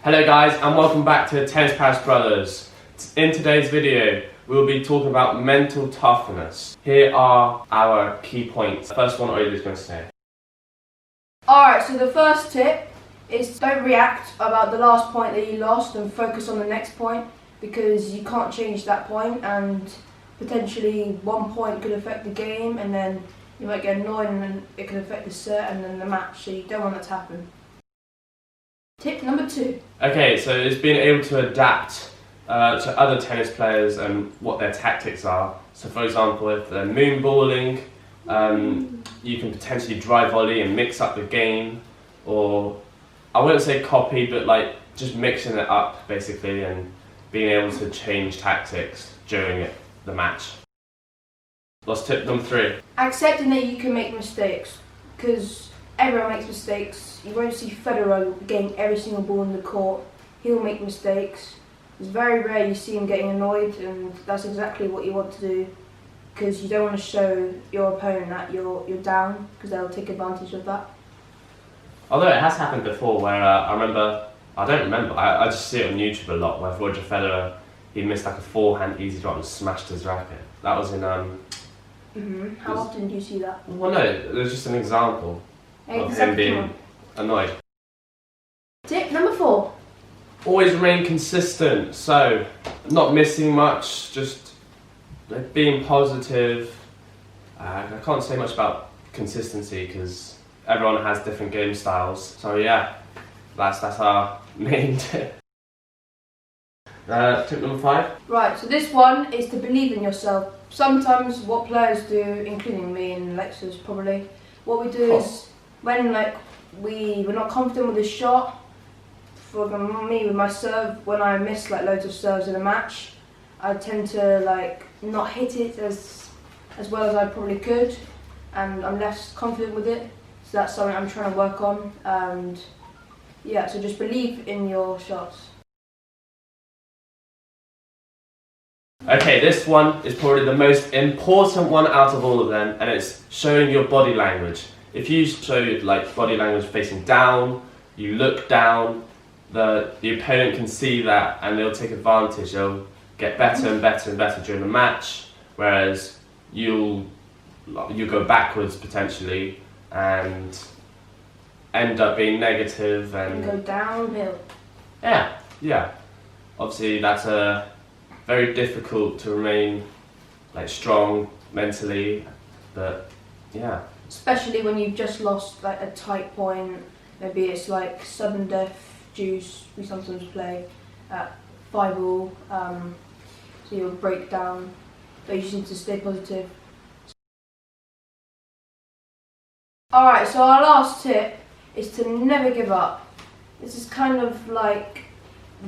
Hello guys, and welcome back to Tennis Paris Brothers. In today's video, we will be talking about mental toughness. Here are our key points. First one, Oliver's going to say. Alright, so the first tip is don't react about the last point that you lost and focus on the next point, because you can't change that point and potentially one point could affect the game and then you might get annoyed and then it could affect the set and then the match, so you don't want that to happen. Tip number 2. Okay, so it's being able to adapt to other tennis players and what their tactics are. So for example, if they're moonballing, you can potentially drive volley and mix up the game, or I wouldn't say copy, but like just mixing it up basically and being able to change tactics during the match. What's tip number 3? Accepting that you can make mistakes, because everyone makes mistakes. You won't see Federer getting every single ball in the court. He'll make mistakes. It's very rare you see him getting annoyed, and that's exactly what you want to do, because you don't want to show your opponent that you're down, because they'll take advantage of that. Although it has happened before where I just see it on YouTube a lot, where Roger Federer, he missed like a forehand easy drop and smashed his racket. That was in How often do you see that? Well no, it was just an example of him being annoyed. Tip number 4. Always remain consistent, so not missing much, just being positive. I can't say much about consistency because everyone has different game styles, so yeah, that's our main tip. Tip number 5? Right, so this one is to believe in yourself. Sometimes what players do, including me and Lexus probably, what we do is when we're not confident with the shot, for me with my serve, when I miss loads of serves in a match, I tend to not hit it as well as I probably could, and I'm less confident with it. So that's something I'm trying to work on, and yeah, so just believe in your shots. Okay, this one is probably the most important one out of all of them, and it's showing your body language. If you show body language facing down, you look down, the opponent can see that and they'll take advantage. They'll get better and better and better during the match, whereas you go backwards potentially and end up being negative and go downhill. Yeah. Obviously that's very difficult to remain strong mentally, but yeah. Especially when you've just lost a tight point. Maybe it's sudden death deuce. We sometimes play at 5-all, so you'll break down, but you just need to stay positive. Alright, so our last tip is to never give up. This is kind of like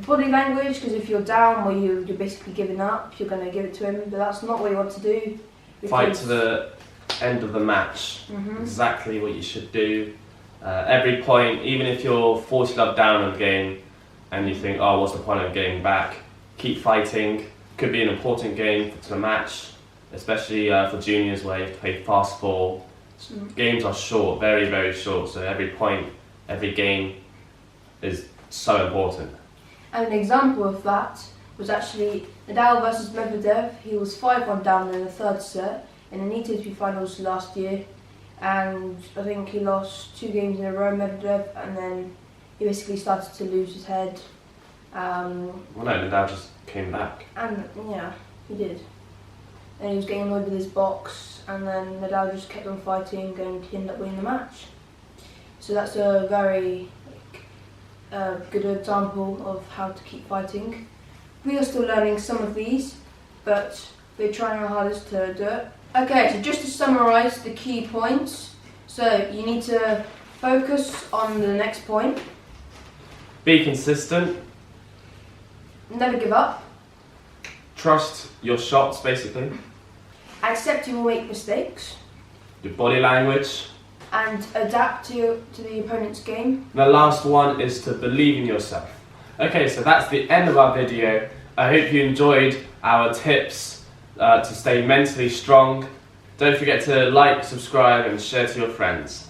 body language, because if you're down, well, you're basically giving up, you're going to give it to him, but that's not what you want to do. Fight to the end of the match. Exactly what you should do. Every point, even if you're 40-love down in the game and you think, oh, what's the point of getting back, keep fighting. Could be an important game to the match, especially for juniors where you have to play fast ball. Games are short, very, very short, so every point, every game is so important. And an example of that was actually Nadal versus Medvedev. He was 5-1 down in the third set in the ATP finals last year, and I think he lost 2 games in a row, Medvedev, and then he basically started to lose his head. Well no, Nadal just came back. And yeah, he did. And he was getting annoyed with his box, and then Nadal just kept on fighting and he ended up winning the match. So that's a very good example of how to keep fighting. We are still learning some of these, but we're trying our hardest to do it. Okay, so just to summarise the key points. So you need to focus on the next point. Be consistent. Never give up. Trust your shots, basically. Accept you will make mistakes. Your body language. And adapt to the opponent's game. And the last one is to believe in yourself. Okay, so that's the end of our video. I hope you enjoyed our tips to stay mentally strong. Don't forget to like, subscribe and share to your friends.